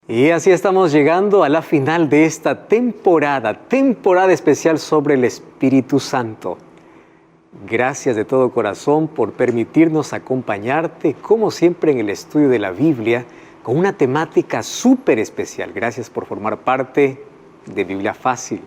Y así estamos llegando a la final de esta temporada especial sobre el Espíritu Santo. Gracias de todo corazón por permitirnos acompañarte, como siempre, en el estudio de la Biblia, con una temática súper especial. Gracias por formar parte de Biblia Fácil.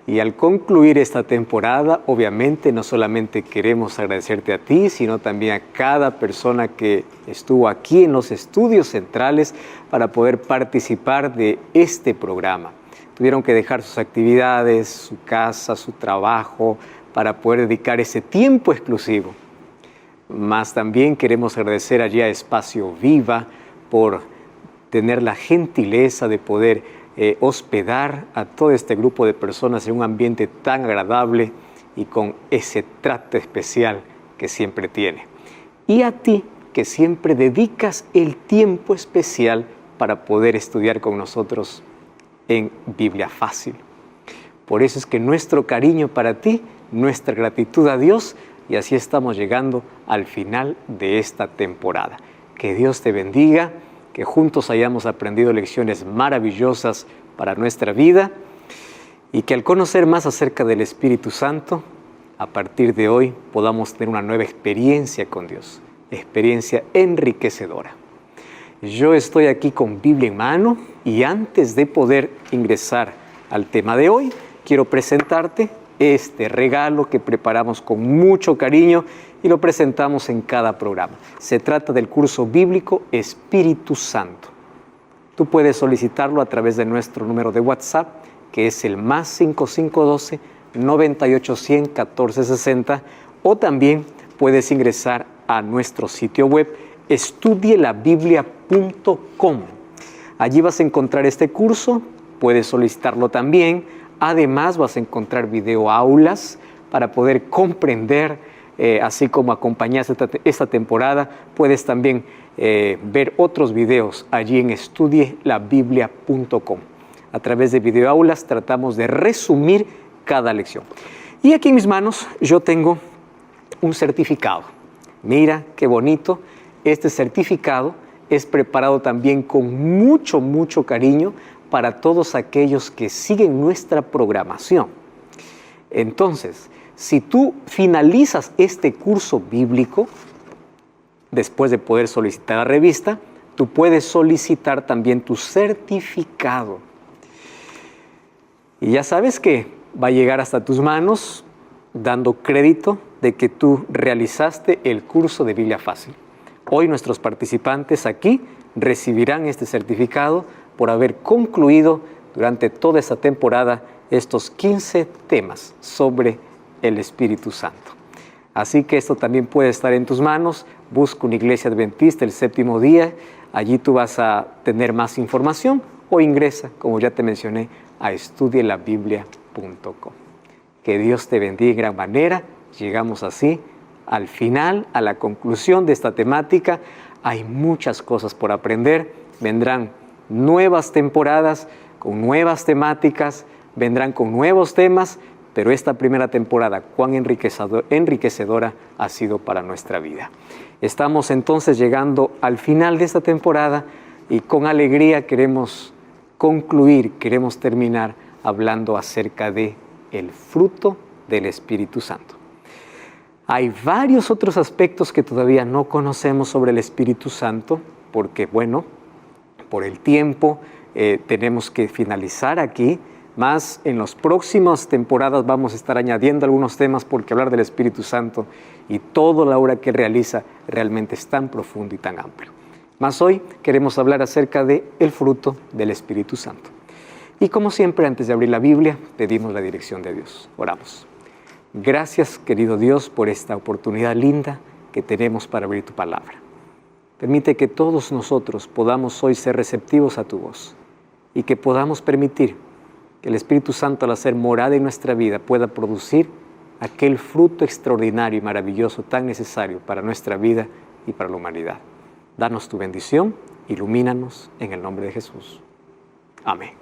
Y al concluir esta temporada, obviamente, no solamente queremos agradecerte a ti, sino también a cada persona que estuvo aquí en los estudios centrales para poder participar de este programa. Tuvieron que dejar sus actividades, su casa, su trabajo, para poder dedicar ese tiempo exclusivo. Más también queremos agradecer allí a Espacio Viva por tener la gentileza de poder hospedar a todo este grupo de personas en un ambiente tan agradable y con ese trato especial que siempre tiene. Y a ti, que siempre dedicas el tiempo especial para poder estudiar con nosotros en Biblia Fácil. Por eso es que nuestro cariño para ti, nuestra gratitud a Dios, y así estamos llegando al final de esta temporada. Que Dios te bendiga, que juntos hayamos aprendido lecciones maravillosas para nuestra vida y que al conocer más acerca del Espíritu Santo, a partir de hoy podamos tener una nueva experiencia con Dios, experiencia enriquecedora. Yo estoy aquí con Biblia en mano y antes de poder ingresar al tema de hoy, quiero presentarte este regalo que preparamos con mucho cariño y lo presentamos en cada programa. Se trata del curso bíblico Espíritu Santo. Tú puedes solicitarlo a través de nuestro número de WhatsApp, que es el +5512 9810 1460, o también puedes ingresar a nuestro sitio web estudielabiblia.com. Allí vas a encontrar este curso, puedes solicitarlo también. Además vas a encontrar videoaulas para poder comprender, así como acompañar esta temporada. Puedes también ver otros videos allí en estudielabiblia.com. A través de videoaulas tratamos de resumir cada lección. Y aquí en mis manos yo tengo un certificado. Mira qué bonito. Este certificado es preparado también con mucho cariño para todos aquellos que siguen nuestra programación. Entonces, si tú finalizas este curso bíblico, después de poder solicitar la revista, tú puedes solicitar también tu certificado. Y ya sabes que va a llegar hasta tus manos dando crédito de que tú realizaste el curso de Biblia Fácil. Hoy nuestros participantes aquí recibirán este certificado por haber concluido durante toda esta temporada estos 15 temas sobre el Espíritu Santo. Así que esto también puede estar en tus manos. Busca una iglesia adventista el séptimo día. Allí tú vas a tener más información o ingresa, como ya te mencioné, a estudielabiblia.com. Que Dios te bendiga de gran manera. Llegamos así al final, a la conclusión de esta temática. Hay muchas cosas por aprender. Vendrán nuevas temporadas con nuevas temáticas, vendrán con nuevos temas, pero esta primera temporada, cuán enriquecedora ha sido para nuestra vida. Estamos entonces llegando al final de esta temporada y con alegría queremos concluir, queremos terminar hablando acerca de el fruto del Espíritu Santo. Hay varios otros aspectos que todavía no conocemos sobre el Espíritu Santo, porque bueno, por el tiempo tenemos que finalizar aquí, más en las próximas temporadas vamos a estar añadiendo algunos temas porque hablar del Espíritu Santo y toda la obra que realiza realmente es tan profundo y tan amplio. Más hoy queremos hablar acerca del fruto del Espíritu Santo. Y como siempre, antes de abrir la Biblia, pedimos la dirección de Dios. Oramos. Gracias, querido Dios, por esta oportunidad linda que tenemos para abrir tu palabra. Permite que todos nosotros podamos hoy ser receptivos a tu voz y que podamos permitir que el Espíritu Santo, al hacer morada en nuestra vida, pueda producir aquel fruto extraordinario y maravilloso tan necesario para nuestra vida y para la humanidad. Danos tu bendición, ilumínanos en el nombre de Jesús. Amén.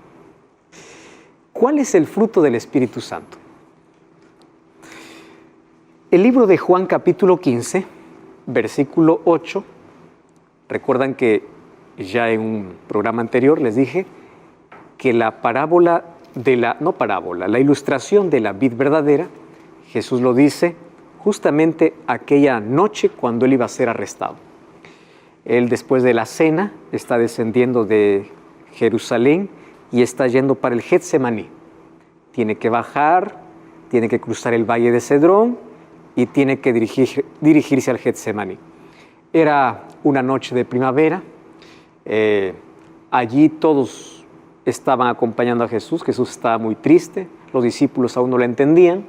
¿Cuál es el fruto del Espíritu Santo? El libro de Juan capítulo 15, versículo 8, recuerdan que ya en un programa anterior les dije que la parábola la ilustración de la vid verdadera, Jesús lo dice justamente aquella noche cuando él iba a ser arrestado. Él, después de la cena, está descendiendo de Jerusalén y está yendo para el Getsemaní. Tiene que bajar, tiene que cruzar el valle de Cedrón y tiene que dirigirse al Getsemaní. Era una noche de primavera. Allí todos estaban acompañando a Jesús. Jesús estaba muy triste, los discípulos aún no lo entendían.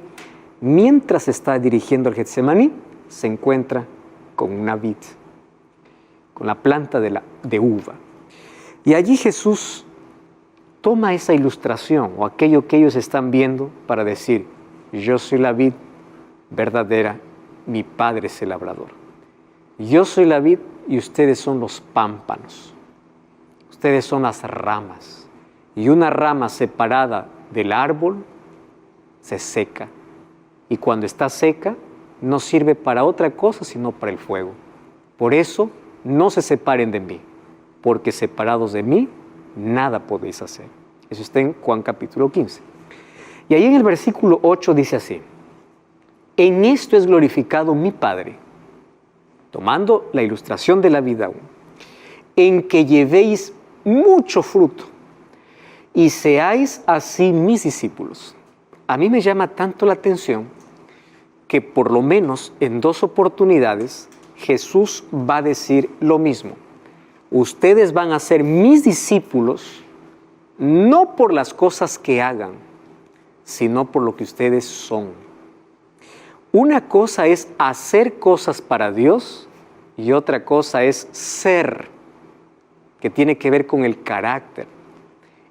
Mientras está dirigiendo al Getsemaní, se encuentra con una vid, con la planta de uva. Y allí Jesús toma esa ilustración o aquello que ellos están viendo para decir: yo soy la vid verdadera, mi Padre es el labrador. Yo soy la vid y ustedes son los pámpanos. Ustedes son las ramas. Y una rama separada del árbol se seca. Y cuando está seca, no sirve para otra cosa sino para el fuego. Por eso, no se separen de mí, porque separados de mí, nada podéis hacer. Eso está en Juan capítulo 15. Y ahí en el versículo 8 dice así: en esto es glorificado mi Padre, tomando la ilustración de la vida aún, en que llevéis mucho fruto y seáis así mis discípulos. A mí me llama tanto la atención que por lo menos en 2 oportunidades Jesús va a decir lo mismo. Ustedes van a ser mis discípulos no por las cosas que hagan, sino por lo que ustedes son. Una cosa es hacer cosas para Dios y otra cosa es ser, que tiene que ver con el carácter.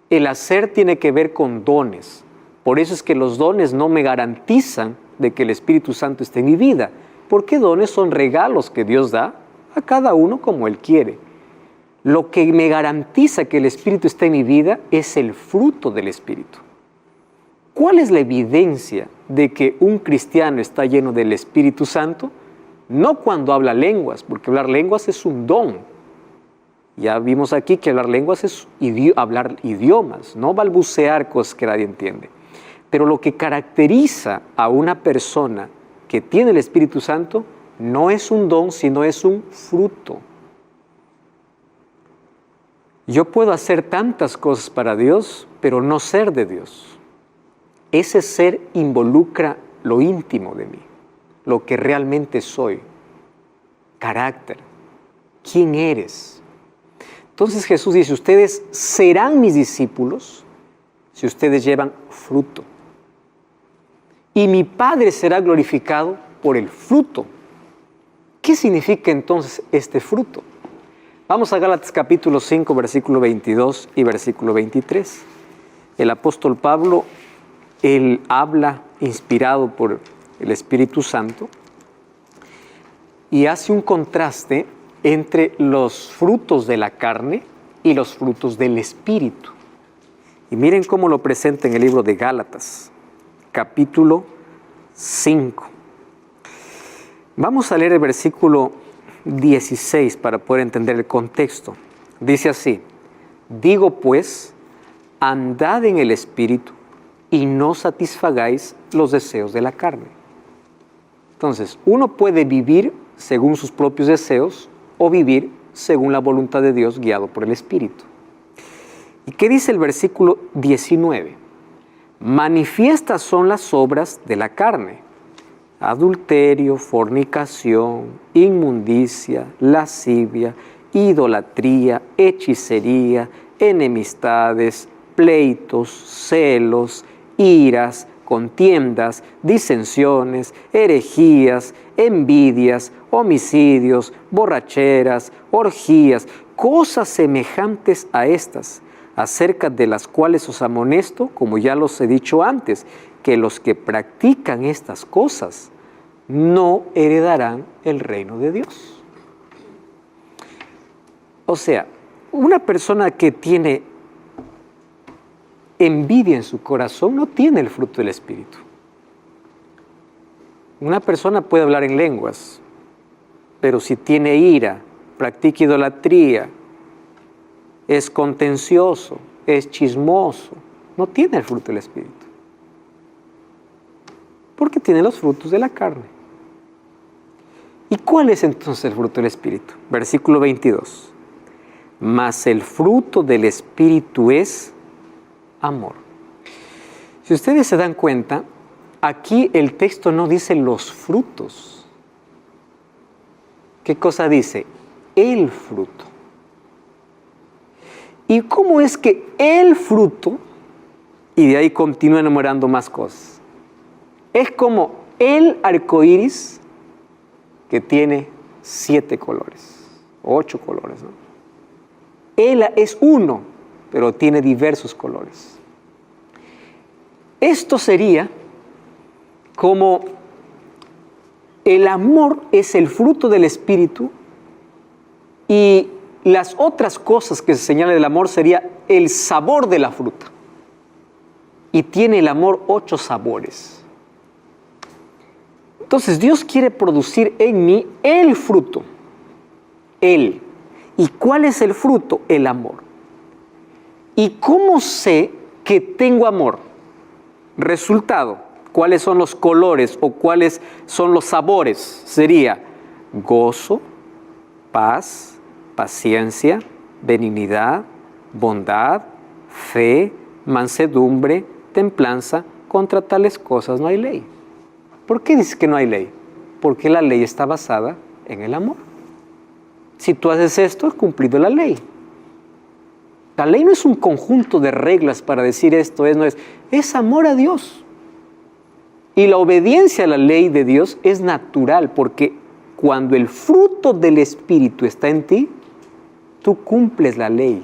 El hacer tiene que ver con dones. Por eso es que los dones no me garantizan de que el Espíritu Santo esté en mi vida, porque dones son regalos que Dios da a cada uno como Él quiere. Lo que me garantiza que el Espíritu esté en mi vida es el fruto del Espíritu. ¿Cuál es la evidencia de que un cristiano está lleno del Espíritu Santo? No cuando habla lenguas, porque hablar lenguas es un don. Ya vimos aquí que hablar lenguas es hablar idiomas, no balbucear cosas que nadie entiende. Pero lo que caracteriza a una persona que tiene el Espíritu Santo no es un don, sino es un fruto. Yo puedo hacer tantas cosas para Dios, pero no ser de Dios. Ese ser involucra lo íntimo de mí, lo que realmente soy, carácter, quién eres. Entonces Jesús dice: ustedes serán mis discípulos si ustedes llevan fruto. Y mi Padre será glorificado por el fruto. ¿Qué significa entonces este fruto? Vamos a Gálatas capítulo 5, versículo 22 y versículo 23. El apóstol Pablo, él habla inspirado por el Espíritu Santo y hace un contraste entre los frutos de la carne y los frutos del Espíritu. Y miren cómo lo presenta en el libro de Gálatas, capítulo 5. Vamos a leer el versículo 16 para poder entender el contexto. Dice así: digo pues, andad en el Espíritu y no satisfagáis los deseos de la carne. Entonces, uno puede vivir según sus propios deseos o vivir según la voluntad de Dios guiado por el Espíritu. ¿Y qué dice el versículo 19? Manifiestas son las obras de la carne: adulterio, fornicación, inmundicia, lascivia, idolatría, hechicería, enemistades, pleitos, celos, iras, contiendas, disensiones, herejías, envidias, homicidios, borracheras, orgías, cosas semejantes a estas, acerca de las cuales os amonesto, como ya los he dicho antes, que los que practican estas cosas no heredarán el reino de Dios. O sea, una persona que tiene envidia en su corazón no tiene el fruto del Espíritu. Una persona puede hablar en lenguas, pero si tiene ira, practica idolatría, es contencioso, es chismoso, no tiene el fruto del Espíritu. Porque tiene los frutos de la carne. ¿Y cuál es entonces el fruto del Espíritu? Versículo 22. Mas el fruto del Espíritu es amor. Si ustedes se dan cuenta, aquí el texto no dice los frutos. ¿Qué cosa dice? El fruto. ¿Y cómo es que el fruto, y de ahí continúa enumerando más cosas, es como el arco iris que tiene 7 colores, 8 colores, ¿no? Él es uno, pero tiene diversos colores. Esto sería como el amor es el fruto del Espíritu y las otras cosas que se señalan del amor sería el sabor de la fruta. Y tiene el amor 8 sabores. Entonces Dios quiere producir en mí el fruto. Él. ¿Y cuál es el fruto? El amor. ¿Y cómo sé que tengo amor? Resultado. ¿Cuáles son los colores o cuáles son los sabores? Sería gozo, paz, paciencia, benignidad, bondad, fe, mansedumbre, templanza. Contra tales cosas no hay ley. ¿Por qué dice que no hay ley? Porque la ley está basada en el amor. Si tú haces esto, has cumplido la ley. La ley no es un conjunto de reglas para decir esto es, no es. Es amor a Dios. Y la obediencia a la ley de Dios es natural, porque cuando el fruto del Espíritu está en ti, tú cumples la ley.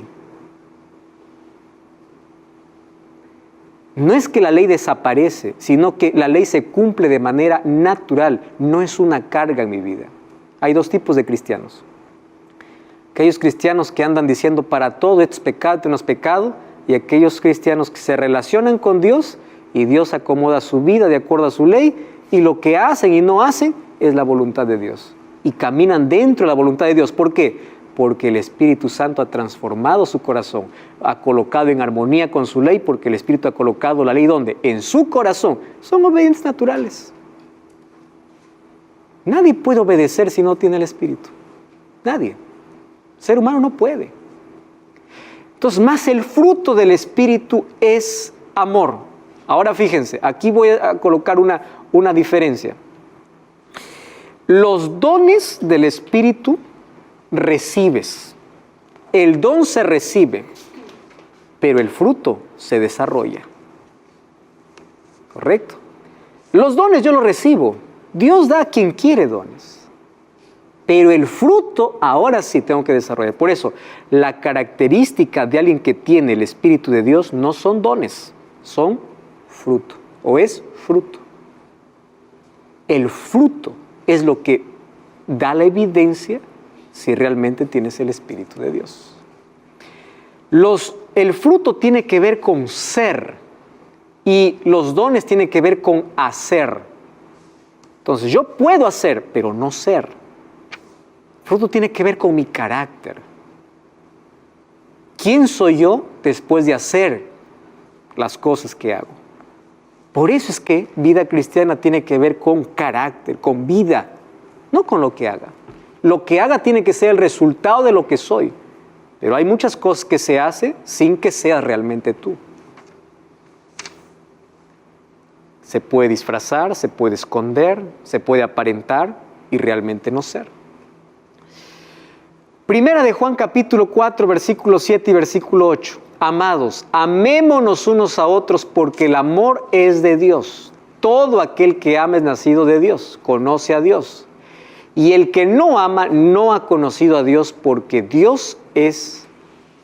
No es que la ley desaparece, sino que la ley se cumple de manera natural, no es una carga en mi vida. Hay 2 tipos de cristianos. Aquellos cristianos que andan diciendo para todo esto es pecado, esto no es pecado, y aquellos cristianos que se relacionan con Dios y Dios acomoda su vida de acuerdo a su ley, y lo que hacen y no hacen es la voluntad de Dios. Y caminan dentro de la voluntad de Dios. ¿Por qué? Porque el Espíritu Santo ha transformado su corazón, ha colocado en armonía con su ley, porque el Espíritu ha colocado la ley ¿dónde? En su corazón. Son obedientes naturales. Nadie puede obedecer si no tiene el Espíritu. Nadie. El ser humano no puede. Entonces, más el fruto del Espíritu es amor. Ahora fíjense, aquí voy a colocar una diferencia. Los dones del Espíritu recibes. El don se recibe, pero el fruto se desarrolla. ¿Correcto? Los dones yo los recibo. Dios da a quien quiere dones. Pero el fruto ahora sí tengo que desarrollar. Por eso, la característica de alguien que tiene el Espíritu de Dios no son dones, son fruto. O es fruto. El fruto es lo que da la evidencia si realmente tienes el Espíritu de Dios. El fruto tiene que ver con ser y los dones tienen que ver con hacer. Entonces yo puedo hacer, pero no ser. El fruto tiene que ver con mi carácter. ¿Quién soy yo después de hacer las cosas que hago? Por eso es que vida cristiana tiene que ver con carácter, con vida, no con lo que haga. Lo que haga tiene que ser el resultado de lo que soy. Pero hay muchas cosas que se hacen sin que seas realmente tú. Se puede disfrazar, se puede esconder, se puede aparentar y realmente no ser. Primera de Juan capítulo 4, versículo 7 y versículo 8. Amados, amémonos unos a otros porque el amor es de Dios. Todo aquel que ama es nacido de Dios, conoce a Dios. Y el que no ama no ha conocido a Dios porque Dios es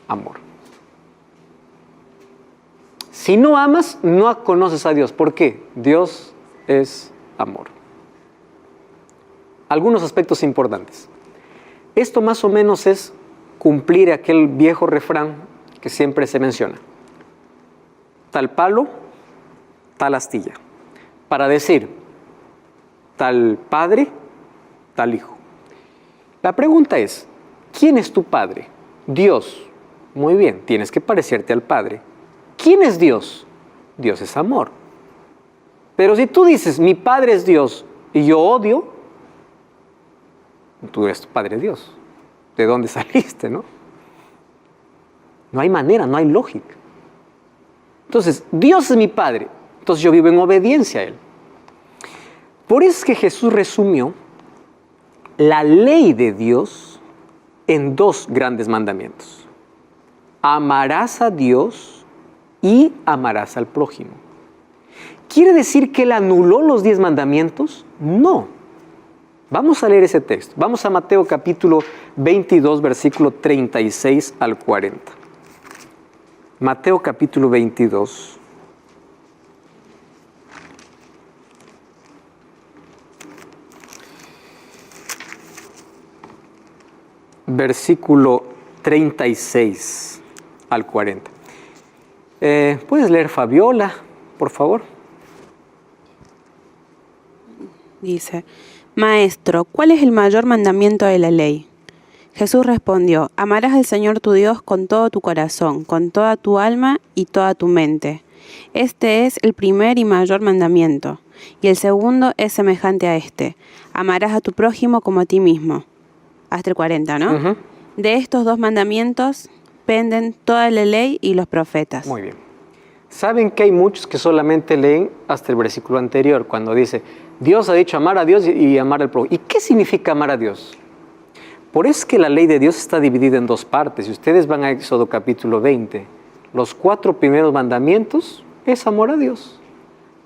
amor. Si no amas, no conoces a Dios. ¿Por qué? Dios es amor. Algunos aspectos importantes. Esto más o menos es cumplir aquel viejo refrán que siempre se menciona. Tal palo, tal astilla. Para decir, tal padre, tal hijo. La pregunta es, ¿quién es tu padre? Dios. Muy bien, tienes que parecerte al Padre. ¿Quién es Dios? Dios es amor. Pero si tú dices, mi Padre es Dios y yo odio, tú eres tu Padre Dios. ¿De dónde saliste, no? No hay manera, no hay lógica. Entonces, Dios es mi Padre, entonces yo vivo en obediencia a Él. Por eso es que Jesús resumió la ley de Dios en 2 grandes mandamientos. Amarás a Dios y amarás al prójimo. ¿Quiere decir que Él anuló los 10 mandamientos? No. Vamos a leer ese texto. Vamos a Mateo capítulo 22, versículo 36 al 40. Mateo capítulo 22. Versículo 36 al 40. ¿Puedes leer, Fabiola, por favor? Dice: Maestro, ¿cuál es el mayor mandamiento de la ley? Jesús respondió: amarás al Señor tu Dios con todo tu corazón, con toda tu alma y toda tu mente. Este es el primer y mayor mandamiento. Y el segundo es semejante a este: amarás a tu prójimo como a ti mismo. Hasta el 40, ¿no? Uh-huh. De estos 2 mandamientos penden toda la ley y los profetas. Muy bien. ¿Saben que hay muchos que solamente leen hasta el versículo anterior, cuando dice, Dios ha dicho amar a Dios y amar al prójimo? ¿Y qué significa amar a Dios? Por eso es que la ley de Dios está dividida en 2 partes. Si ustedes van a Éxodo capítulo 20, los 4 primeros mandamientos es amor a Dios.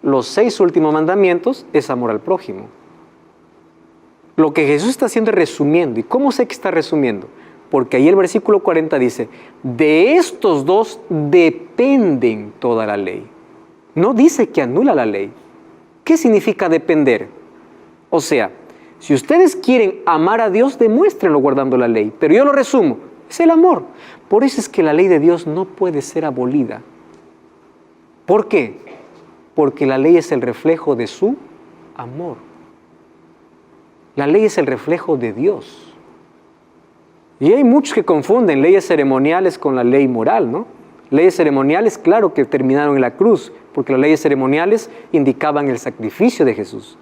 Los 6 últimos mandamientos es amor al prójimo. Lo que Jesús está haciendo es resumiendo. ¿Y cómo sé que está resumiendo? Porque ahí el versículo 40 dice, de estos 2 dependen toda la ley. No dice que anula la ley. ¿Qué significa depender? O sea, si ustedes quieren amar a Dios, demuéstrenlo guardando la ley. Pero yo lo resumo, es el amor. Por eso es que la ley de Dios no puede ser abolida. ¿Por qué? Porque la ley es el reflejo de su amor. La ley es el reflejo de Dios. Y hay muchos que confunden leyes ceremoniales con la ley moral, ¿no? Leyes ceremoniales, claro que terminaron en la cruz, porque las leyes ceremoniales indicaban el sacrificio de Jesús.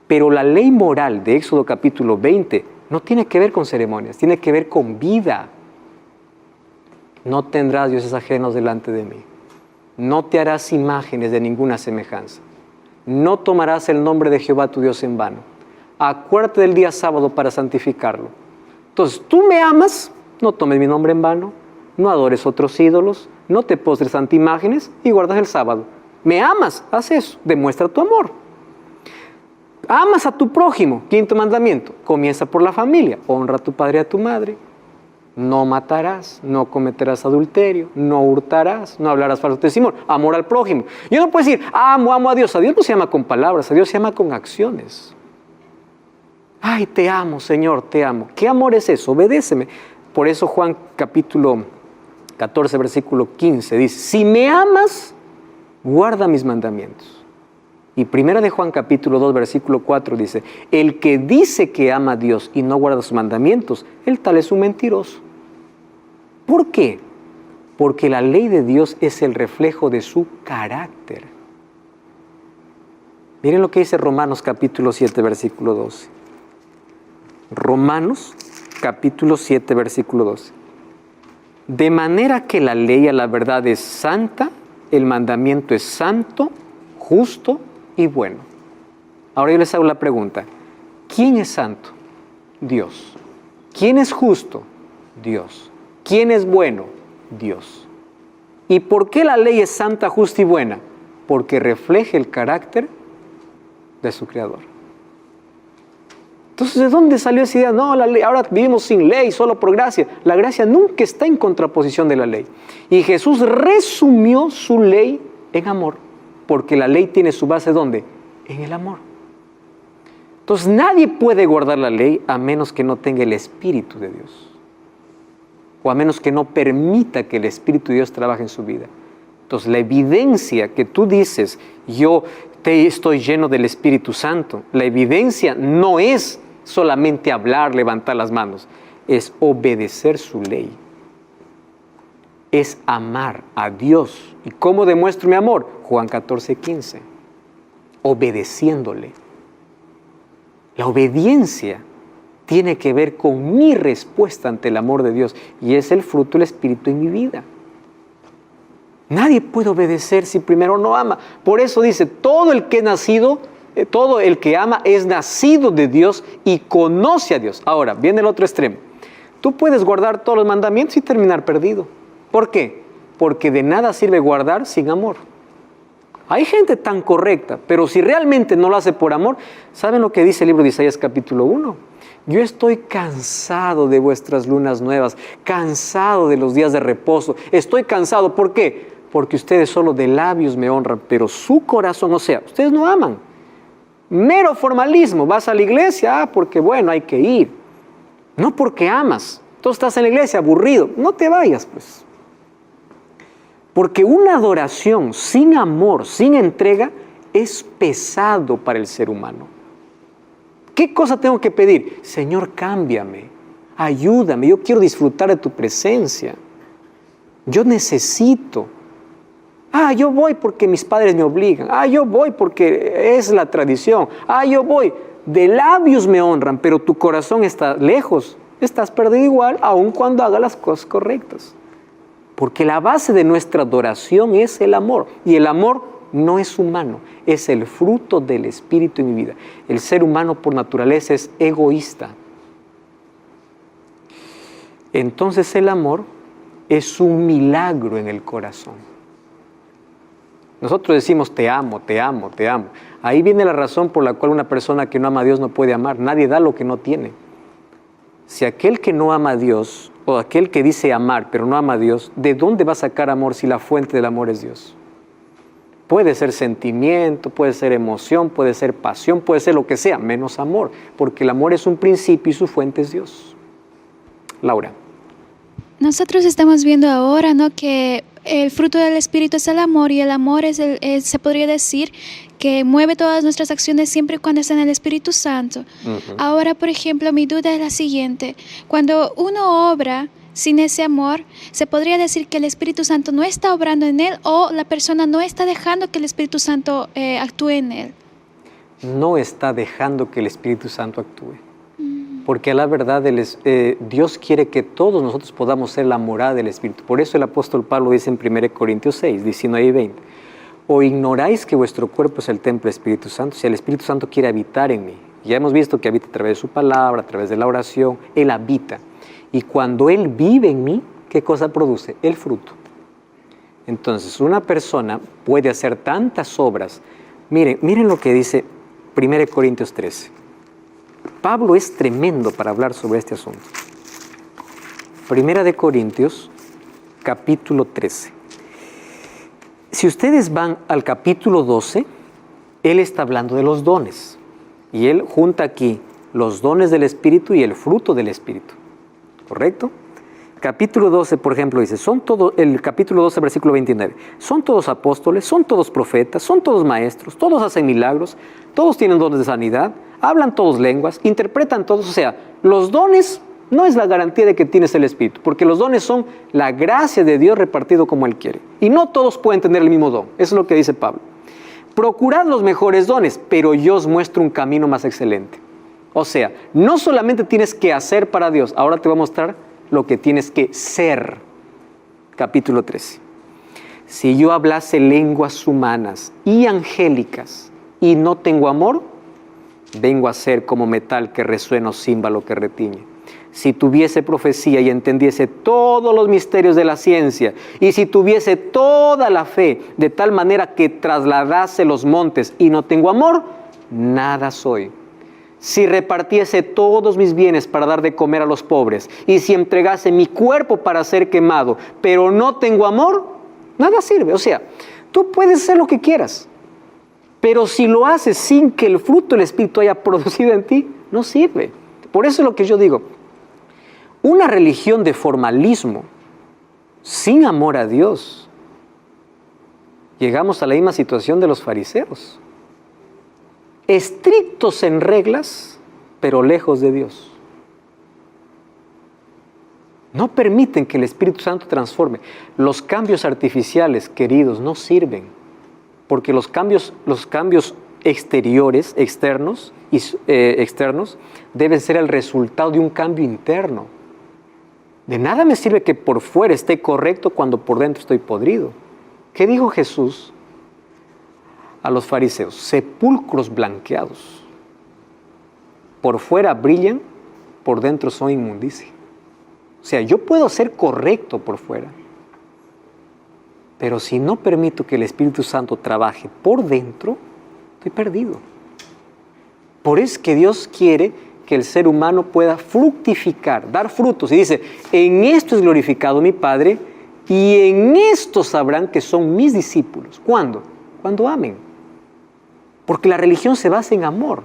Pero la ley moral de Éxodo capítulo 20 no tiene que ver con ceremonias, tiene que ver con vida. No tendrás dioses ajenos delante de mí. No te harás imágenes de ninguna semejanza. No tomarás el nombre de Jehová tu Dios en vano. Acuérdate del día sábado para santificarlo. Entonces, tú me amas, no tomes mi nombre en vano, no adores otros ídolos, no te postres ante imágenes y guardas el sábado. ¿Me amas? Haz eso, demuestra tu amor. Amas a tu prójimo, 5.º mandamiento, comienza por la familia, honra a tu padre y a tu madre. No matarás, no cometerás adulterio, no hurtarás, no hablarás falso testimonio, amor al prójimo. Yo no puedo decir, amo a Dios. A Dios no se llama con palabras, a Dios se llama con acciones. Ay, te amo, Señor, te amo. ¿Qué amor es eso? Obedéceme. Por eso Juan capítulo 14, versículo 15 dice, si me amas, guarda mis mandamientos. Y primera de Juan capítulo 2, versículo 4 dice, el que dice que ama a Dios y no guarda sus mandamientos, el tal es un mentiroso. ¿Por qué? Porque la ley de Dios es el reflejo de su carácter. Miren lo que dice Romanos capítulo 7, versículo 12. Romanos capítulo 7, versículo 12. De manera que la ley a la verdad es santa, el mandamiento es santo, justo y bueno. Ahora yo les hago la pregunta, ¿quién es santo? Dios. ¿Quién es justo? Dios. ¿Quién es bueno? Dios. ¿Y por qué la ley es santa, justa y buena? Porque refleja el carácter de su Creador. Entonces, ¿de dónde salió esa idea? No, la ley, ahora vivimos sin ley, solo por gracia. La gracia nunca está en contraposición de la ley. Y Jesús resumió su ley en amor, porque la ley tiene su base ¿dónde? En el amor. Entonces, nadie puede guardar la ley a menos que no tenga el Espíritu de Dios. O a menos que no permita que el Espíritu de Dios trabaje en su vida. Entonces, la evidencia que tú dices, yo estoy lleno del Espíritu Santo, la evidencia no es solamente hablar, levantar las manos, es obedecer su ley. es amar a Dios. ¿Y cómo demuestro mi amor? Juan 14:15. Obedeciéndole. La obediencia tiene que ver con mi respuesta ante el amor de Dios y es el fruto del Espíritu en mi vida. Nadie puede obedecer si primero no ama. Por eso dice, todo el que ama es nacido de Dios y conoce a Dios. Ahora, viene el otro extremo. Tú puedes guardar todos los mandamientos y terminar perdido. ¿Por qué? Porque de nada sirve guardar sin amor. Hay gente tan correcta, pero si realmente no lo hace por amor, ¿saben lo que dice el libro de Isaías capítulo 1? Yo estoy cansado de vuestras lunas nuevas, cansado de los días de reposo. Estoy cansado, ¿por qué? Porque ustedes solo de labios me honran, pero su corazón, o sea, ustedes no aman. Mero formalismo, vas a la iglesia, porque bueno, hay que ir. No porque amas. Tú estás en la iglesia aburrido, no te vayas pues. Porque una adoración sin amor, sin entrega, es pesado para el ser humano. ¿Qué cosa tengo que pedir? Señor, cámbiame, ayúdame, yo quiero disfrutar de tu presencia. Yo necesito. Yo voy porque mis padres me obligan. Yo voy porque es la tradición. Yo voy. De labios me honran, pero tu corazón está lejos. Estás perdido igual, aun cuando haga las cosas correctas. Porque la base de nuestra adoración es el amor. Y el amor no es humano, es el fruto del Espíritu en mi vida. El ser humano por naturaleza es egoísta. Entonces el amor es un milagro en el corazón. Nosotros decimos te amo, te amo, te amo. Ahí viene la razón por la cual una persona que no ama a Dios no puede amar. Nadie da lo que no tiene. Si aquel que no ama a Dios, o aquel que dice amar pero no ama a Dios, ¿de dónde va a sacar amor si la fuente del amor es Dios? Puede ser sentimiento, puede ser emoción, puede ser pasión, puede ser lo que sea, menos amor, porque el amor es un principio y su fuente es Dios. Laura. Nosotros estamos viendo ahora, ¿no?, que el fruto del Espíritu es el amor y el amor se podría decir que mueve todas nuestras acciones siempre y cuando está en el Espíritu Santo. Ahora, por ejemplo, mi duda es la siguiente. Cuando uno obra sin ese amor, ¿se podría decir que el Espíritu Santo no está obrando en él o la persona no está dejando que el Espíritu Santo actúe en él? No está dejando que el Espíritu Santo actúe. Porque a la verdad Dios quiere que todos nosotros podamos ser la morada del Espíritu. Por eso el apóstol Pablo dice en 1 Corintios 6, 19 y 20, ¿o ignoráis que vuestro cuerpo es el templo del Espíritu Santo? Si el Espíritu Santo quiere habitar en mí, ya hemos visto que habita a través de su palabra, a través de la oración, Él habita. Y cuando Él vive en mí, ¿qué cosa produce? El fruto. Entonces, una persona puede hacer tantas obras. Miren lo que dice 1 Corintios 13. Pablo es tremendo para hablar sobre este asunto. 1 Corintios, capítulo 13. Si ustedes van al capítulo 12, él está hablando de los dones. Y él junta aquí los dones del Espíritu y el fruto del Espíritu. ¿Correcto? Capítulo 12, por ejemplo, dice, el capítulo 12, versículo 29, son todos apóstoles, son todos profetas, son todos maestros, todos hacen milagros, todos tienen dones de sanidad, hablan todos lenguas, interpretan todos, o sea, los dones no es la garantía de que tienes el Espíritu, porque los dones son la gracia de Dios repartido como Él quiere. Y no todos pueden tener el mismo don, eso es lo que dice Pablo. Procurad los mejores dones, pero yo os muestro un camino más excelente. O sea, no solamente tienes que hacer para Dios, ahora te voy a mostrar lo que tienes que ser. Capítulo 13. Si yo hablase lenguas humanas y angélicas y no tengo amor, vengo a ser como metal que resuena o címbalo que retiñe. Si tuviese profecía y entendiese todos los misterios de la ciencia, y si tuviese toda la fe, de tal manera que trasladase los montes y no tengo amor, nada soy. Si repartiese todos mis bienes para dar de comer a los pobres, y si entregase mi cuerpo para ser quemado, pero no tengo amor, nada sirve. O sea, tú puedes hacer lo que quieras, pero si lo haces sin que el fruto del Espíritu haya producido en ti, no sirve. Por eso es lo que yo digo. Una religión de formalismo, sin amor a Dios, llegamos a la misma situación de los fariseos. Estrictos en reglas, pero lejos de Dios. No permiten que el Espíritu Santo transforme. Los cambios artificiales, queridos, no sirven. Porque los cambios exteriores, externos, deben ser el resultado de un cambio interno. De nada me sirve que por fuera esté correcto cuando por dentro estoy podrido. ¿Qué dijo Jesús a los fariseos? Sepulcros blanqueados. Por fuera brillan, por dentro son inmundicia. O sea, yo puedo ser correcto por fuera, pero si no permito que el Espíritu Santo trabaje por dentro, estoy perdido. Por eso es que Dios quiere que el ser humano pueda fructificar, dar frutos. Y dice, en esto es glorificado mi Padre, y en esto sabrán que son mis discípulos. ¿Cuándo? Cuando amen. Porque la religión se basa en amor.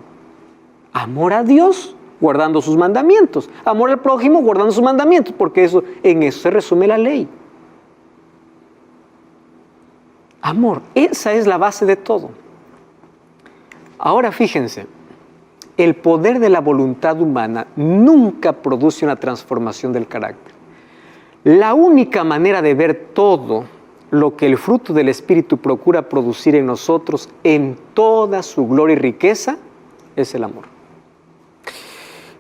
Amor a Dios, guardando sus mandamientos. Amor al prójimo, guardando sus mandamientos, porque en eso se resume la ley. Amor, esa es la base de todo. Ahora fíjense, el poder de la voluntad humana nunca produce una transformación del carácter. La única manera de ver todo lo que el fruto del Espíritu procura producir en nosotros en toda su gloria y riqueza es el amor.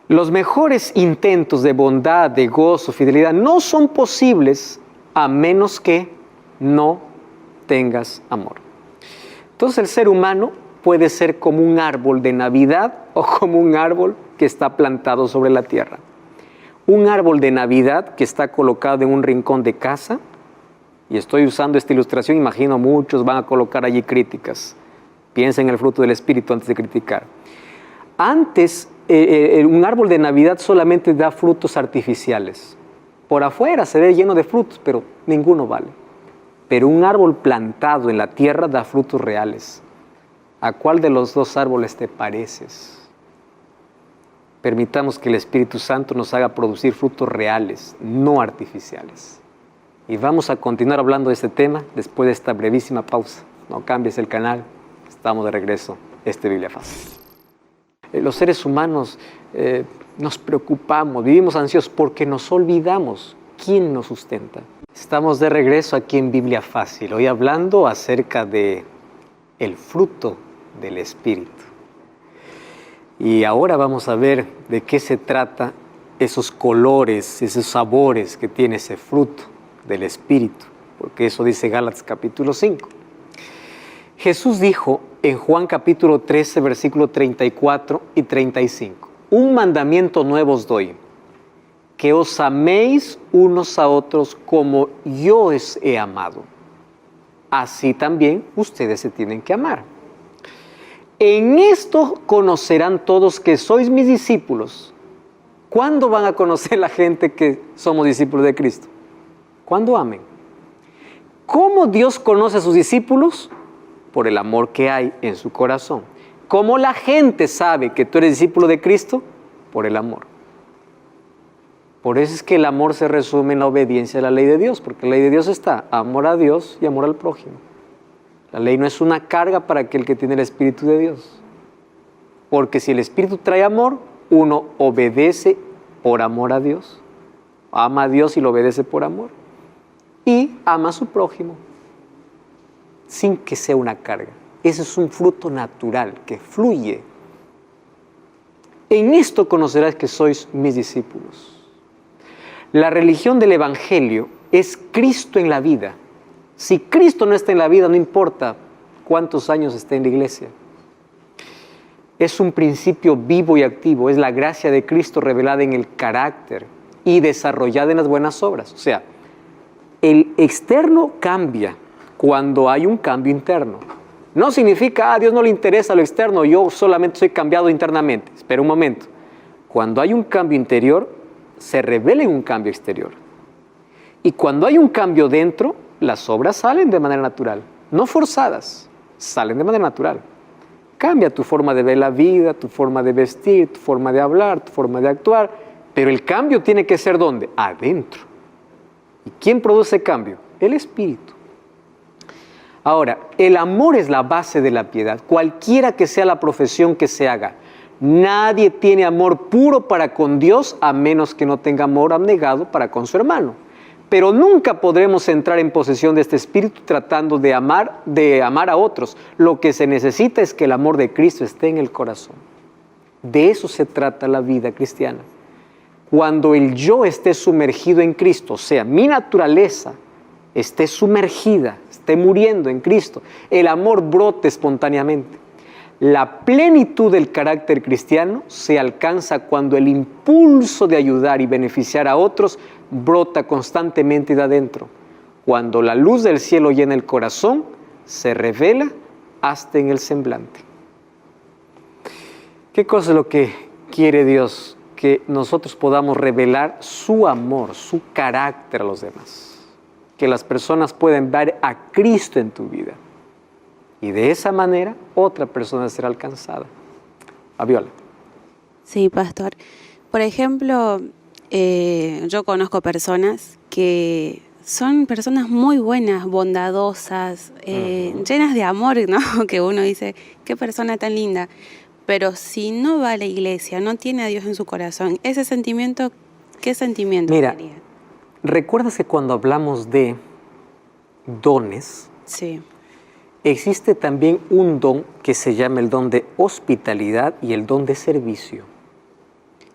Los mejores intentos de bondad, de gozo, fidelidad no son posibles a menos que no tengas amor. Entonces el ser humano puede ser como un árbol de Navidad o como un árbol que está plantado sobre la tierra. Un árbol de Navidad que está colocado en un rincón de casa, y estoy usando esta ilustración, imagino muchos van a colocar allí críticas. Piensa en el fruto del Espíritu antes de criticar. Antes, un árbol de Navidad solamente da frutos artificiales. Por afuera se ve lleno de frutos, pero ninguno vale. Pero un árbol plantado en la tierra da frutos reales. ¿A cuál de los dos árboles te pareces? Permitamos que el Espíritu Santo nos haga producir frutos reales, no artificiales. Y vamos a continuar hablando de este tema después de esta brevísima pausa. No cambies el canal, estamos de regreso. Biblia Fácil. Los seres humanos nos preocupamos, vivimos ansiosos porque nos olvidamos quién nos sustenta. Estamos de regreso aquí en Biblia Fácil, hoy hablando acerca de el fruto del Espíritu. Y ahora vamos a ver de qué se trata esos colores, esos sabores que tiene ese fruto del Espíritu, porque eso dice Gálatas capítulo 5. Jesús dijo en Juan capítulo 13, versículo 34 y 35, un mandamiento nuevo os doy, que os améis unos a otros como yo os he amado. Así también ustedes se tienen que amar. En esto conocerán todos que sois mis discípulos. ¿Cuándo van a conocer la gente que somos discípulos de Cristo? Cuando amen. ¿Cómo Dios conoce a sus discípulos? Por el amor que hay en su corazón. ¿Cómo la gente sabe que tú eres discípulo de Cristo? Por el amor. Por eso es que el amor se resume en la obediencia a la ley de Dios, porque la ley de Dios está amor a Dios y amor al prójimo. La ley no es una carga para aquel que tiene el Espíritu de Dios. Porque si el Espíritu trae amor, uno obedece por amor a Dios. Ama a Dios y lo obedece por amor. Y ama a su prójimo, sin que sea una carga. Ese es un fruto natural que fluye. En esto conocerás que sois mis discípulos. La religión del Evangelio es Cristo en la vida. Si Cristo no está en la vida, no importa cuántos años esté en la iglesia. Es un principio vivo y activo, es la gracia de Cristo revelada en el carácter y desarrollada en las buenas obras. O sea, el externo cambia cuando hay un cambio interno. No significa, a Dios no le interesa lo externo, yo solamente soy cambiado internamente. Espera un momento. Cuando hay un cambio interior, se revela en un cambio exterior. Y cuando hay un cambio dentro, las obras salen de manera natural, no forzadas, salen de manera natural. Cambia tu forma de ver la vida, tu forma de vestir, tu forma de hablar, tu forma de actuar, pero el cambio tiene que ser ¿dónde? Adentro. ¿Y quién produce cambio? El Espíritu. Ahora, el amor es la base de la piedad, cualquiera que sea la profesión que se haga. Nadie tiene amor puro para con Dios a menos que no tenga amor abnegado para con su hermano. Pero nunca podremos entrar en posesión de este espíritu tratando de amar a otros. Lo que se necesita es que el amor de Cristo esté en el corazón. De eso se trata la vida cristiana. Cuando el yo esté sumergido en Cristo, o sea, mi naturaleza esté sumergida, esté muriendo en Cristo, el amor brote espontáneamente. La plenitud del carácter cristiano se alcanza cuando el impulso de ayudar y beneficiar a otros brota constantemente de adentro. Cuando la luz del cielo llena el corazón, se revela hasta en el semblante. ¿Qué cosa es lo que quiere Dios? Que nosotros podamos revelar su amor, su carácter a los demás. Que las personas puedan ver a Cristo en tu vida. Y de esa manera, otra persona será alcanzada. Fabiola. Sí, pastor. Por ejemplo, yo conozco personas que son personas muy buenas, bondadosas, llenas de amor, ¿no? Que uno dice, qué persona tan linda. Pero si no va a la iglesia, no tiene a Dios en su corazón, ese sentimiento, ¿qué sentimiento Mira, sería? ¿recuerdas que cuando hablamos de dones, Sí, existe también un don que se llama el don de hospitalidad y el don de servicio?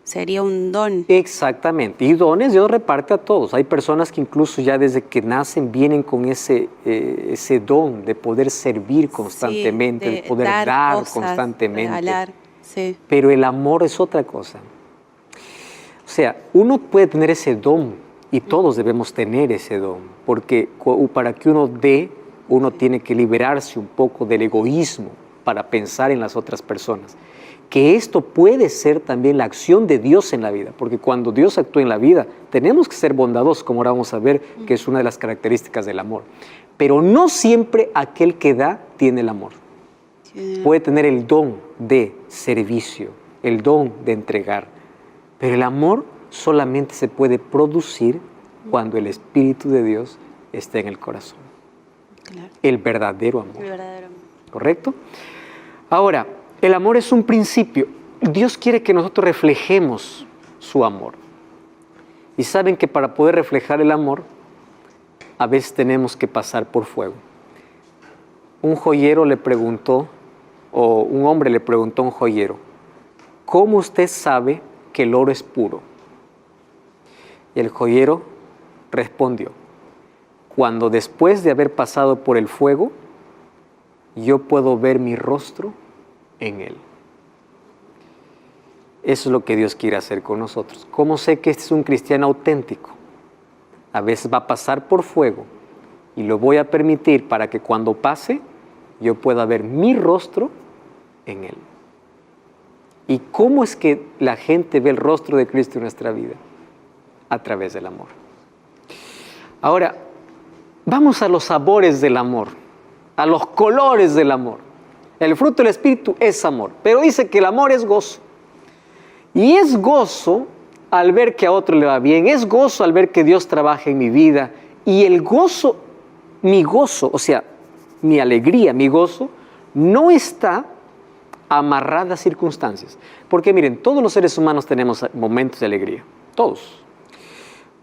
sería un don. Exactamente, y dones Dios reparte a todos. Hay personas que incluso ya desde que nacen vienen con ese don de poder servir constantemente, Sí, de poder dar cosas, constantemente. regalar, sí. Pero el amor es otra cosa. O sea, uno puede tener ese don y todos debemos tener ese don, porque para que uno dé, uno tiene que liberarse un poco del egoísmo para pensar en las otras personas. Que esto puede ser también la acción de Dios en la vida, porque cuando Dios actúa en la vida, tenemos que ser bondadosos, como ahora vamos a ver, que es una de las características del amor. Pero no siempre aquel que da tiene el amor. Puede tener el don de servicio, el don de entregar, pero el amor solamente se puede producir cuando el Espíritu de Dios está en el corazón. Claro. El verdadero amor. El verdadero amor. ¿Correcto? Ahora, el amor es un principio. Dios quiere que nosotros reflejemos su amor. Y saben que para poder reflejar el amor, a veces tenemos que pasar por fuego. Un joyero le preguntó, o un hombre le preguntó a un joyero, ¿cómo usted sabe que el oro es puro? Y el joyero respondió, cuando después de haber pasado por el fuego, yo puedo ver mi rostro en él. Eso es lo que Dios quiere hacer con nosotros. ¿Cómo sé que este es un cristiano auténtico? A veces va a pasar por fuego y lo voy a permitir para que cuando pase yo pueda ver mi rostro en él. ¿Y cómo es que la gente ve el rostro de Cristo en nuestra vida? A través del amor. Ahora, vamos a los sabores del amor, a los colores del amor. El fruto del Espíritu es amor, pero dice que el amor es gozo. Y es gozo al ver que a otro le va bien, es gozo al ver que Dios trabaja en mi vida. Y el gozo, mi gozo, o sea, mi alegría, mi gozo, no está amarrada a circunstancias. Porque miren, todos los seres humanos tenemos momentos de alegría, todos.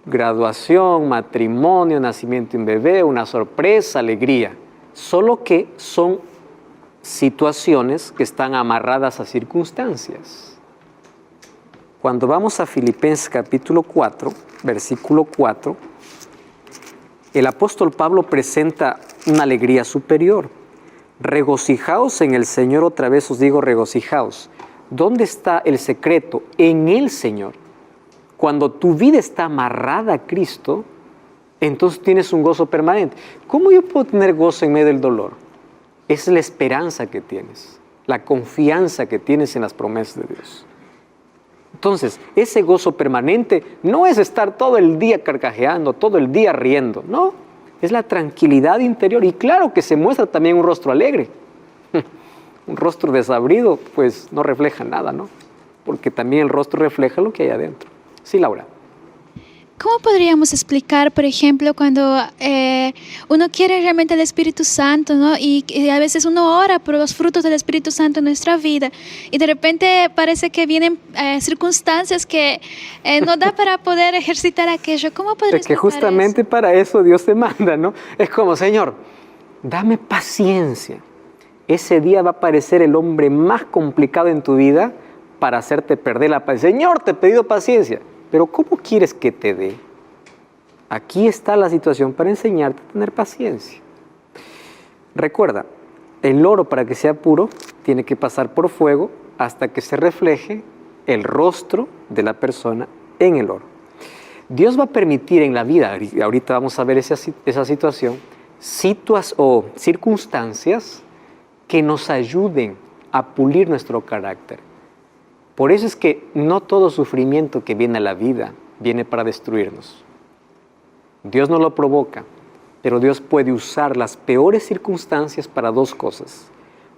Graduación, matrimonio, nacimiento de un bebé, una sorpresa, alegría. Solo que son situaciones que están amarradas a circunstancias. Cuando vamos a Filipenses capítulo 4, versículo 4, el apóstol Pablo presenta una alegría superior. Regocijaos en el Señor, otra vez os digo regocijaos. ¿Dónde está el secreto? En el Señor. Cuando tu vida está amarrada a Cristo, entonces tienes un gozo permanente. ¿Cómo yo puedo tener gozo en medio del dolor? Es la esperanza que tienes, la confianza que tienes en las promesas de Dios. Entonces, ese gozo permanente no es estar todo el día carcajeando, todo el día riendo, no. Es la tranquilidad interior y claro que se muestra también un rostro alegre. Un rostro desabrido, pues no refleja nada, ¿no? Porque también el rostro refleja lo que hay adentro. Sí, Laura. ¿cómo podríamos explicar, por ejemplo, cuando uno quiere realmente el Espíritu Santo, ¿no? Y a veces uno ora por los frutos del Espíritu Santo en nuestra vida y de repente parece que vienen circunstancias que no da para poder ejercitar aquello? ¿Cómo podría Es que explicar justamente eso? para eso Dios te manda, ¿no? Es como, Señor, dame paciencia. Ese día va a aparecer el hombre más complicado en tu vida para hacerte perder la paciencia. Señor, te he pedido paciencia, pero ¿cómo quieres que te dé? Aquí está la situación para enseñarte a tener paciencia. Recuerda, el oro para que sea puro tiene que pasar por fuego hasta que se refleje el rostro de la persona en el oro. Dios va a permitir en la vida, ahorita vamos a ver esa situación, circunstancias que nos ayuden a pulir nuestro carácter. Por eso es que no todo sufrimiento que viene a la vida viene para destruirnos. Dios no lo provoca, pero Dios puede usar las peores circunstancias para dos cosas: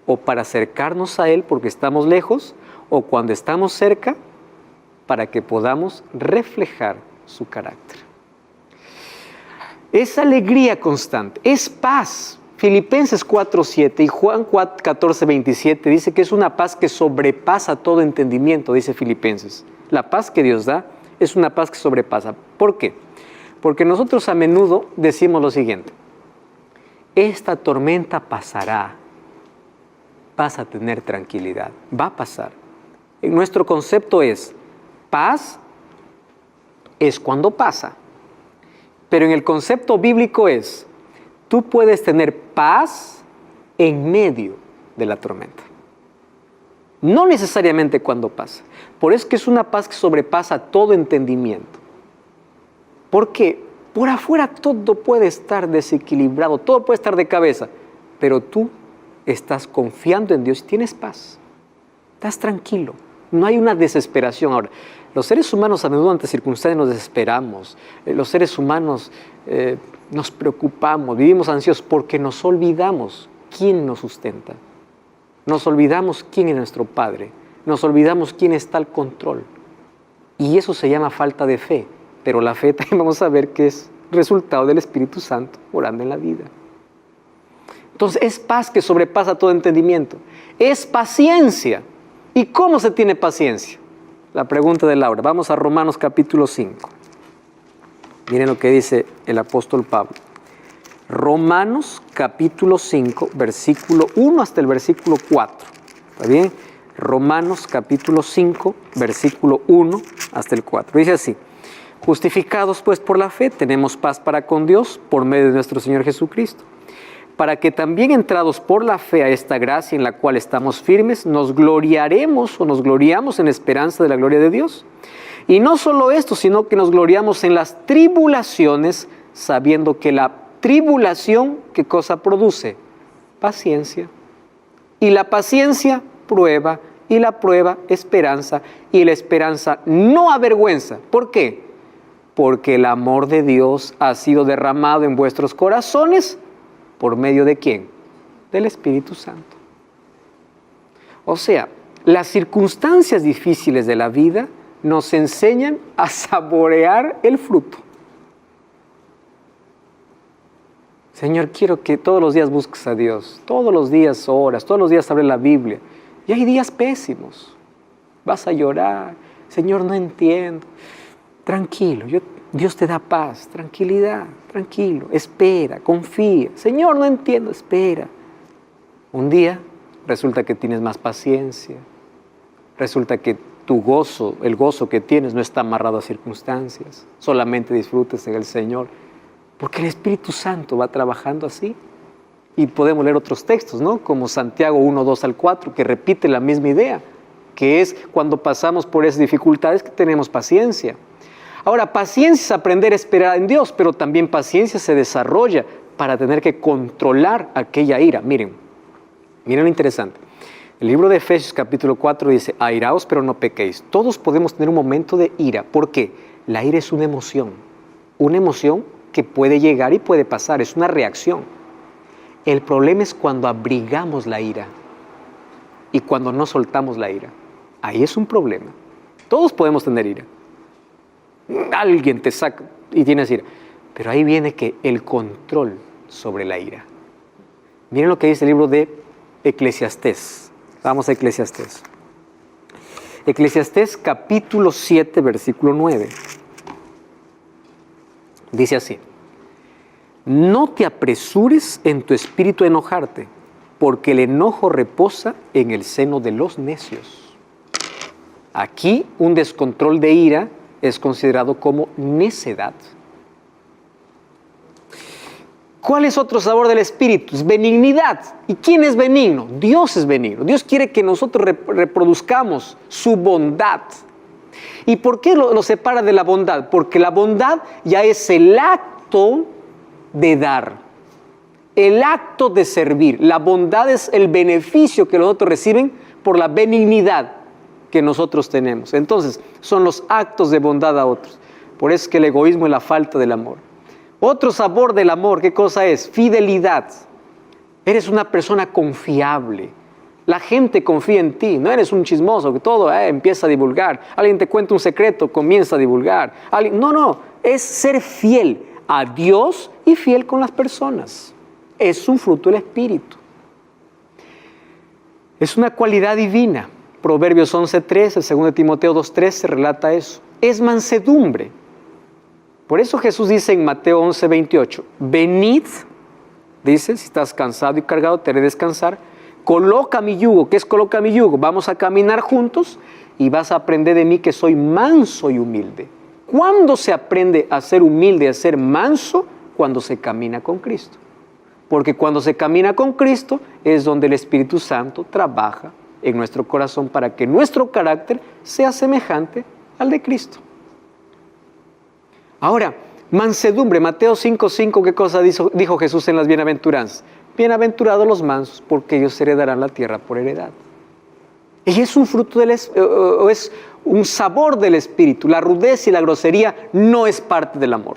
o para acercarnos a Él porque estamos lejos, o cuando estamos cerca, para que podamos reflejar su carácter. Es alegría constante, es paz. Filipenses 4:7 y Juan 14:27 dice que es una paz que sobrepasa todo entendimiento, dice Filipenses. La paz que Dios da es una paz que sobrepasa. ¿Por qué? Porque nosotros a menudo decimos lo siguiente: esta tormenta pasará, vas a tener tranquilidad, va a pasar. Nuestro concepto es, paz es cuando pasa. Pero en el concepto bíblico es, tú puedes tener paz en medio de la tormenta. No necesariamente cuando pasa. Por eso es que es una paz que sobrepasa todo entendimiento. Porque por afuera todo puede estar desequilibrado, todo puede estar de cabeza, pero tú estás confiando en Dios y tienes paz. Estás tranquilo. No hay una desesperación. Ahora, los seres humanos a menudo ante circunstancias nos desesperamos. Los seres humanos nos preocupamos, vivimos ansiosos porque nos olvidamos quién nos sustenta. Nos olvidamos quién es nuestro Padre. Nos olvidamos quién está al control. Y eso se llama falta de fe. Pero la fe también vamos a ver que es resultado del Espíritu Santo orando en la vida. Entonces es paz que sobrepasa todo entendimiento. Es paciencia. ¿Y cómo se tiene paciencia? La pregunta de Laura. Vamos a Romanos capítulo 5. Miren lo que dice el apóstol Pablo. Romanos capítulo 5, versículo 1 hasta el versículo 4. ¿Está bien? Romanos capítulo 5, versículo 1 hasta el 4. Dice así: justificados pues por la fe, tenemos paz para con Dios por medio de nuestro Señor Jesucristo, para que también entrados por la fe a esta gracia en la cual estamos firmes, nos gloriaremos o nos gloriamos en la esperanza de la gloria de Dios. Y no solo esto, sino que nos gloriamos en las tribulaciones, sabiendo que la tribulación, ¿qué cosa produce? Paciencia. Y la paciencia, prueba. Y la prueba, esperanza. Y la esperanza no avergüenza. ¿Por qué? Porque el amor de Dios ha sido derramado en vuestros corazones. ¿Por medio de quién? Del Espíritu Santo. O sea, las circunstancias difíciles de la vida nos enseñan a saborear el fruto. Señor, quiero que todos los días busques a Dios, todos los días oras, todos los días abres la Biblia. Y hay días pésimos. Vas a llorar. Señor, no entiendo. Tranquilo, Dios te da paz, tranquilidad, tranquilo, espera, confía. Señor, no entiendo, espera. Un día resulta que tienes más paciencia, resulta que tu gozo, el gozo que tienes no está amarrado a circunstancias, solamente disfrutes en el Señor, porque el Espíritu Santo va trabajando así. Y podemos leer otros textos, ¿no? Como Santiago 1, 2 al 4, que repite la misma idea, que es cuando pasamos por esas dificultades que tenemos paciencia. Ahora, paciencia es aprender a esperar en Dios, pero también paciencia se desarrolla para tener que controlar aquella ira. Miren lo interesante. El libro de Efesios capítulo 4 dice, airaos pero no pequéis. Todos podemos tener un momento de ira. ¿Por qué? La ira es una emoción que puede llegar y puede pasar, es una reacción. El problema es cuando abrigamos la ira y cuando no soltamos la ira. Ahí es un problema. Todos podemos tener ira. Alguien te saca y tienes ira. Pero ahí viene que el control sobre la ira. Miren lo que dice el libro de Eclesiastés. Vamos a Eclesiastés. Eclesiastés capítulo 7, versículo 9. Dice así: no te apresures en tu espíritu a enojarte, porque el enojo reposa en el seno de los necios. Aquí un descontrol de ira es considerado como necedad. ¿Cuál es otro sabor del espíritu? Es benignidad. ¿Y quién es benigno? Dios es benigno. Dios quiere que nosotros reproduzcamos su bondad. ¿Y por qué lo separa de la bondad? Porque la bondad ya es el acto de dar, el acto de servir. La bondad es el beneficio que los otros reciben por la benignidad que nosotros tenemos. Entonces, son los actos de bondad a otros. Por eso es que el egoísmo es la falta del amor. Otro sabor del amor, ¿qué cosa es? Fidelidad. Eres una persona confiable. La gente confía en ti. No eres un chismoso que todo empieza a divulgar. Alguien te cuenta un secreto, comienza a divulgar. No. Es ser fiel a Dios y fiel con las personas. Es un fruto del Espíritu. Es una cualidad divina. Proverbios 11:3, el 2 Timoteo 2:3 se relata eso. Es mansedumbre. Por eso Jesús dice en Mateo 11:28, venid, dice, si estás cansado y cargado, te haré descansar. Coloca mi yugo. ¿Qué es coloca mi yugo? Vamos a caminar juntos y vas a aprender de mí que soy manso y humilde. ¿Cuándo se aprende a ser humilde, a ser manso? Cuando se camina con Cristo. Porque cuando se camina con Cristo es donde el Espíritu Santo trabaja en nuestro corazón para que nuestro carácter sea semejante al de Cristo. Ahora, mansedumbre, Mateo 5:5, ¿qué cosa dijo Jesús en las bienaventuranzas? Bienaventurados los mansos, porque ellos heredarán la tierra por heredad. Y es un fruto es un sabor del Espíritu. La rudeza y la grosería no es parte del amor.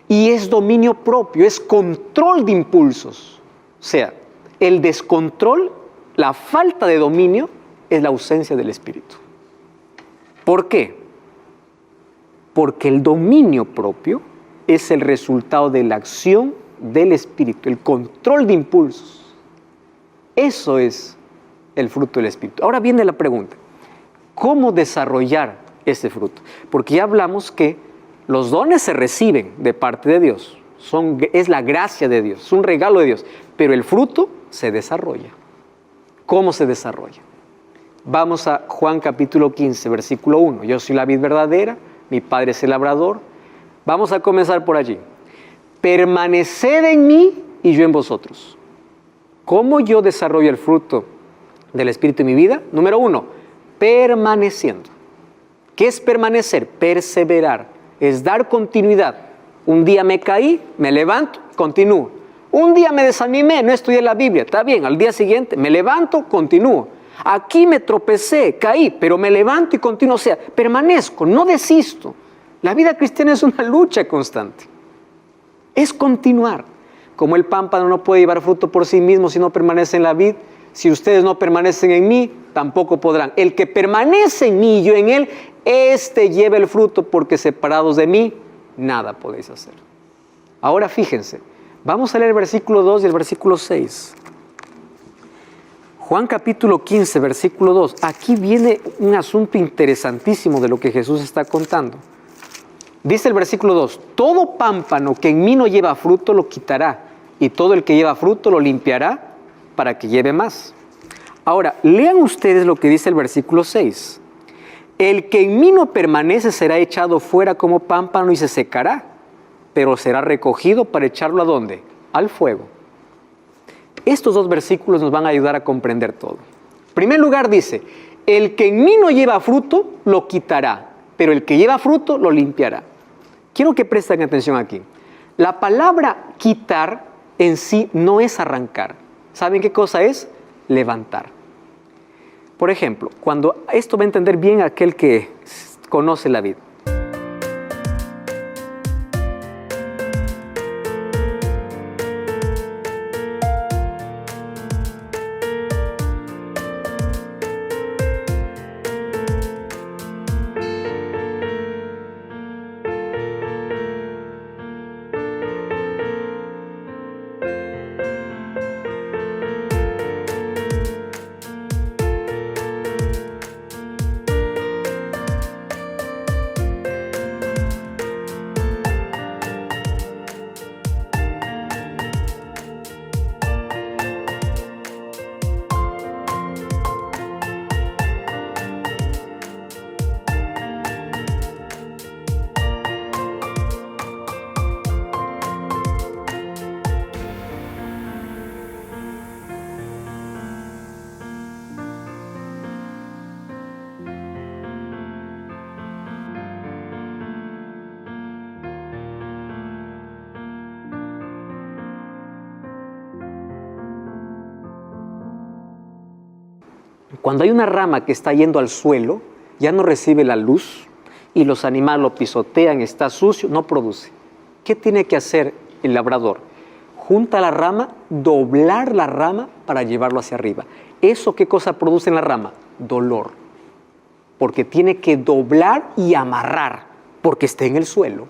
Y es dominio propio, es control de impulsos. O sea, el descontrol, la falta de dominio, es la ausencia del Espíritu. ¿Por qué? Porque el dominio propio es el resultado de la acción del Espíritu, el control de impulsos. Eso es el fruto del Espíritu. Ahora viene la pregunta, ¿cómo desarrollar ese fruto? Porque ya hablamos que los dones se reciben de parte de Dios, es la gracia de Dios, es un regalo de Dios, pero el fruto se desarrolla. ¿Cómo se desarrolla? Vamos a Juan capítulo 15, versículo 1. Yo soy la vid verdadera, mi Padre es el labrador. Vamos a comenzar por allí. Permaneced en mí y yo en vosotros. ¿Cómo yo desarrollo el fruto del Espíritu en mi vida? Número 1, permaneciendo. ¿Qué es permanecer? Perseverar. Es dar continuidad. Un día me caí, me levanto, continúo. Un día me desanimé, no estudié la Biblia, está bien. Al día siguiente me levanto, continúo. Aquí me tropecé, caí, pero me levanto y continúo. O sea, permanezco, no desisto. La vida cristiana es una lucha constante. Es continuar. Como el pámpano no puede llevar fruto por sí mismo si no permanece en la vid, si ustedes no permanecen en mí, tampoco podrán. El que permanece en mí y yo en él, este lleva el fruto, porque separados de mí, nada podéis hacer. Ahora fíjense, vamos a leer el versículo 2 y el versículo 6. Juan capítulo 15, versículo 2. Aquí viene un asunto interesantísimo de lo que Jesús está contando. Dice el versículo 2, todo pámpano que en mí no lleva fruto lo quitará, y todo el que lleva fruto lo limpiará para que lleve más. Ahora, lean ustedes lo que dice el versículo 6. El que en mí no permanece será echado fuera como pámpano y se secará, pero será recogido para echarlo ¿a dónde? Al fuego. Estos dos versículos nos van a ayudar a comprender todo. En primer lugar dice, el que en mí no lleva fruto lo quitará, pero el que lleva fruto lo limpiará. Quiero que presten atención aquí. La palabra quitar en sí no es arrancar. ¿Saben qué cosa es? Levantar. Por ejemplo, cuando esto va a entender bien aquel que conoce la vida. Cuando hay una rama que está yendo al suelo, ya no recibe la luz y los animales lo pisotean, está sucio, no produce. ¿Qué tiene que hacer el labrador? Junta la rama, doblar la rama para llevarlo hacia arriba. ¿Eso qué cosa produce en la rama? Dolor. Porque tiene que doblar y amarrar, porque está en el suelo.